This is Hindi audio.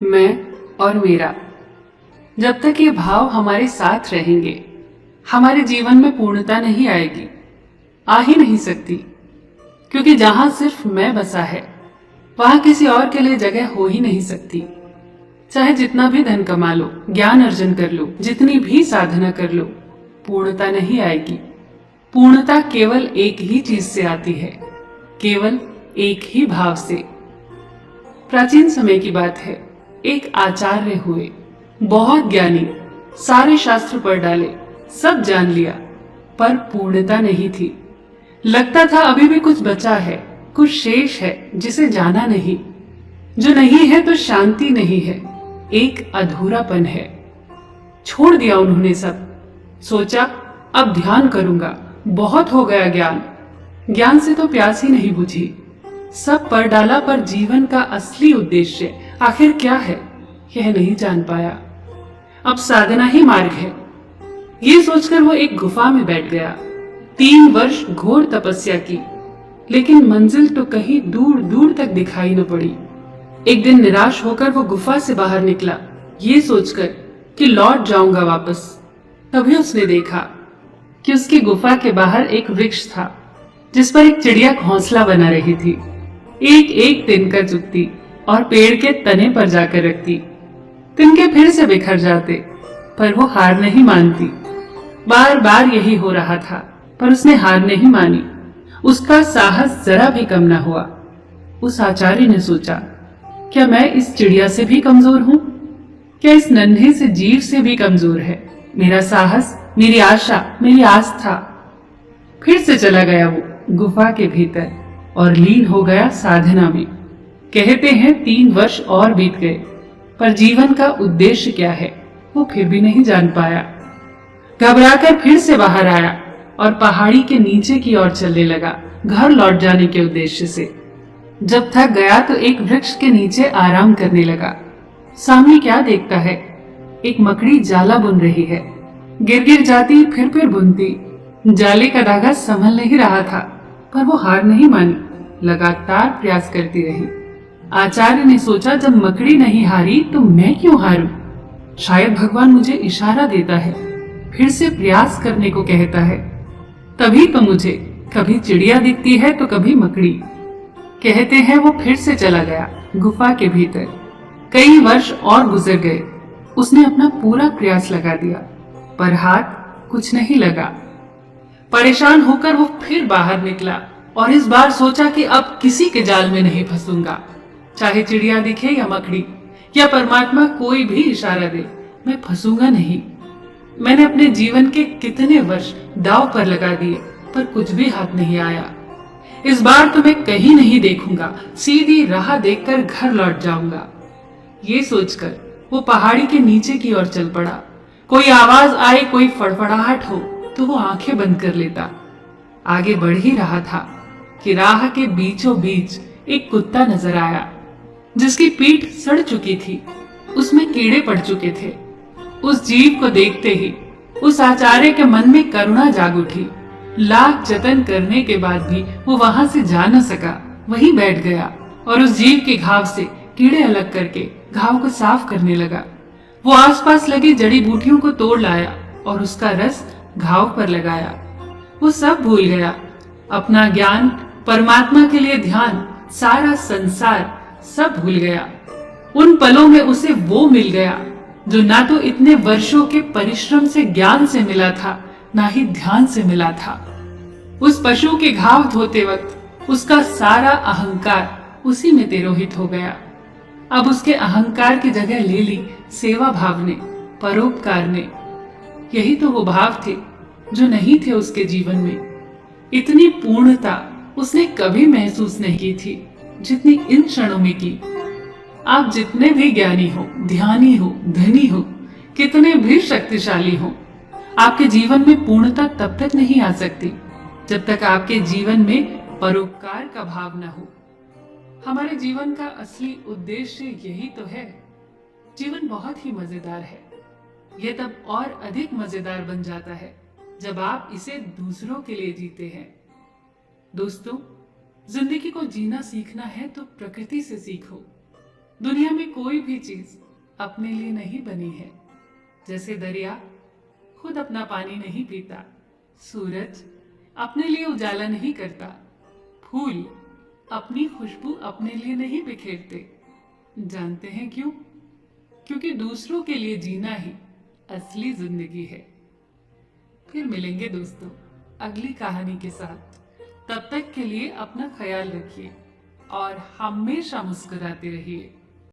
मैं और मेरा। जब तक ये भाव हमारे साथ रहेंगे, हमारे जीवन में पूर्णता नहीं आएगी, आ ही नहीं सकती। क्योंकि जहां सिर्फ मैं बसा है, वहां किसी और के लिए जगह हो ही नहीं सकती। चाहे जितना भी धन कमा लो, ज्ञान अर्जन कर लो, जितनी भी साधना कर लो, पूर्णता नहीं आएगी। पूर्णता केवल एक ही चीज से आती है, केवल एक ही भाव से। प्राचीन समय की बात है, एक आचार्य हुए, बहुत ज्ञानी, सारे शास्त्र पढ़ डाले, सब जान लिया, पर पूर्णता नहीं थी। लगता था अभी भी कुछ बचा है, कुछ शेष है जिसे जाना नहीं। जो नहीं है तो शांति नहीं है, एक अधूरापन है। छोड़ दिया उन्होंने सब। सोचा अब ध्यान करूंगा, बहुत हो गया ज्ञान। ज्ञान से तो प्यास ही नहीं बुझी। सब पढ़ डाला, पर जीवन का असली उद्देश्य आखिर क्या है, यह नहीं जान पाया। अब साधना ही मार्ग है, ये सोचकर वो एक गुफा में बैठ गया। 3 वर्ष घोर तपस्या की, लेकिन मंजिल तो कहीं दूर दूर तक दिखाई न पड़ी। एक दिन निराश होकर वो गुफा से बाहर निकला, ये सोचकर कि लौट जाऊंगा वापस। तभी उसने देखा कि उसकी गुफा के बाहर एक वृक्ष था, जिस पर एक चिड़िया घोंसला बना रही थी। एक एक तिनका चुगती और पेड़ के तने पर जाकर रखती। तिनके फिर से बिखर जाते, पर वो हार नहीं मानती। बार बार यही हो रहा था, पर उसने हार नहीं मानी। उसका साहस जरा भी कम न हुआ। उस आचार्य ने सोचा, क्या मैं इस चिड़िया से भी कमजोर हूँ? क्या इस नन्हे से जीव से भी कमजोर है मेरा साहस, मेरी आशा, मेरी आस्था? फिर से चला गया वो गुफा के भीतर और लीन हो गया साधना में। कहते हैं 3 वर्ष और बीत गए, पर जीवन का उद्देश्य क्या है वो फिर भी नहीं जान पाया। घबराकर फिर से बाहर आया और पहाड़ी के नीचे की ओर चलने लगा, घर लौट जाने के उद्देश्य से। जब थक गया तो एक वृक्ष के नीचे आराम करने लगा। सामने क्या देखता है, एक मकड़ी जाला बुन रही है। गिर गिर जाती, फिर बुनती। जाले का धागा संभल नहीं रहा था, पर वो हार नहीं मानी, लगातार प्रयास करती रही। आचार्य ने सोचा, जब मकड़ी नहीं हारी तो मैं क्यों हारूं? शायद भगवान मुझे इशारा देता है, फिर से प्रयास करने को कहता है। तभी तो मुझे कभी चिड़िया दिखती है तो कभी मकड़ी। कहते हैं वो फिर से चला गया गुफा के भीतर। कई वर्ष और गुजर गए। उसने अपना पूरा प्रयास लगा दिया, पर हाथ कुछ नहीं लगा। परेशान होकर वो फिर बाहर निकला और इस बार सोचा कि अब किसी के जाल में नहीं फंसूंगा। चाहे चिड़िया दिखे या मकड़ी या परमात्मा कोई भी इशारा दे, मैं फंसूंगा नहीं। मैंने अपने जीवन के कितने वर्ष दांव पर लगा दिए, पर कुछ भी हाथ नहीं आया। इस बार तो मैं कहीं नहीं देखूंगा, सीधी राह देखकर घर लौट जाऊंगा। ये सोचकर वो पहाड़ी के नीचे की ओर चल पड़ा। कोई आवाज आए, कोई फड़फड़ाहट हो तो वो आंखें बंद कर लेता। आगे बढ़ ही रहा था कि राह के बीचों बीच एक कुत्ता नजर आया, जिसकी पीठ सड़ चुकी थी, उसमें कीड़े पड़ चुके थे। उस जीव को देखते ही उस आचार्य के मन में करुणा जाग उठी। लाख जतन करने के बाद भी वो वहां से जा न सका, वहीं बैठ गया और उस जीव के घाव से कीड़े अलग करके घाव को साफ करने लगा। वो आसपास लगी जड़ी बूटियों को तोड़ लाया और उसका रस घाव पर लगाया। वो सब भूल गया, अपना ज्ञान, परमात्मा के लिए ध्यान, सारा संसार सब भूल गया। उन पलों में उसे वो मिल गया जो ना तो इतने वर्षों के परिश्रम से, ज्ञान से मिला था, ना ही ध्यान से मिला था। उस पशु के घाव धोते वक्त उसका सारा अहंकार उसी में तिरोहित हो गया। अब उसके अहंकार की जगह ले ली सेवा भाव ने, परोपकार ने। यही तो वो भाव थे जो नहीं थे उसके जीवन में। इतनी पूर्णता उसने कभी महसूस नहीं की थी जितनी इन क्षणों में की। आप जितने भी ज्ञानी हो, ध्यानी हो, धनी हो, कितने भी शक्तिशाली हो, आपके जीवन में पूर्णता तब तक नहीं आ सकती जब तक आपके जीवन में परोपकार का भाव न हो। हमारे जीवन का असली उद्देश्य यही तो है। जीवन बहुत ही मजेदार है। यह तब और अधिक मजेदार बन जाता है जब आप इसे दूसरों के लिए जीते हैं। दोस्तों, जिंदगी को जीना सीखना है तो प्रकृति से सीखो। दुनिया में कोई भी चीज अपने लिए नहीं बनी है। जैसे दरिया खुद अपना पानी नहीं पीता, सूरज अपने लिए उजाला नहीं करता, फूल अपनी खुशबू अपने लिए नहीं बिखेरते। जानते हैं क्यों? क्योंकि दूसरों के लिए जीना ही असली जिंदगी है। फिर मिलेंगे दोस्तों अगली कहानी के साथ। तब तक के लिए अपना ख्याल रखिए और हमेशा मुस्कुराते रहिए।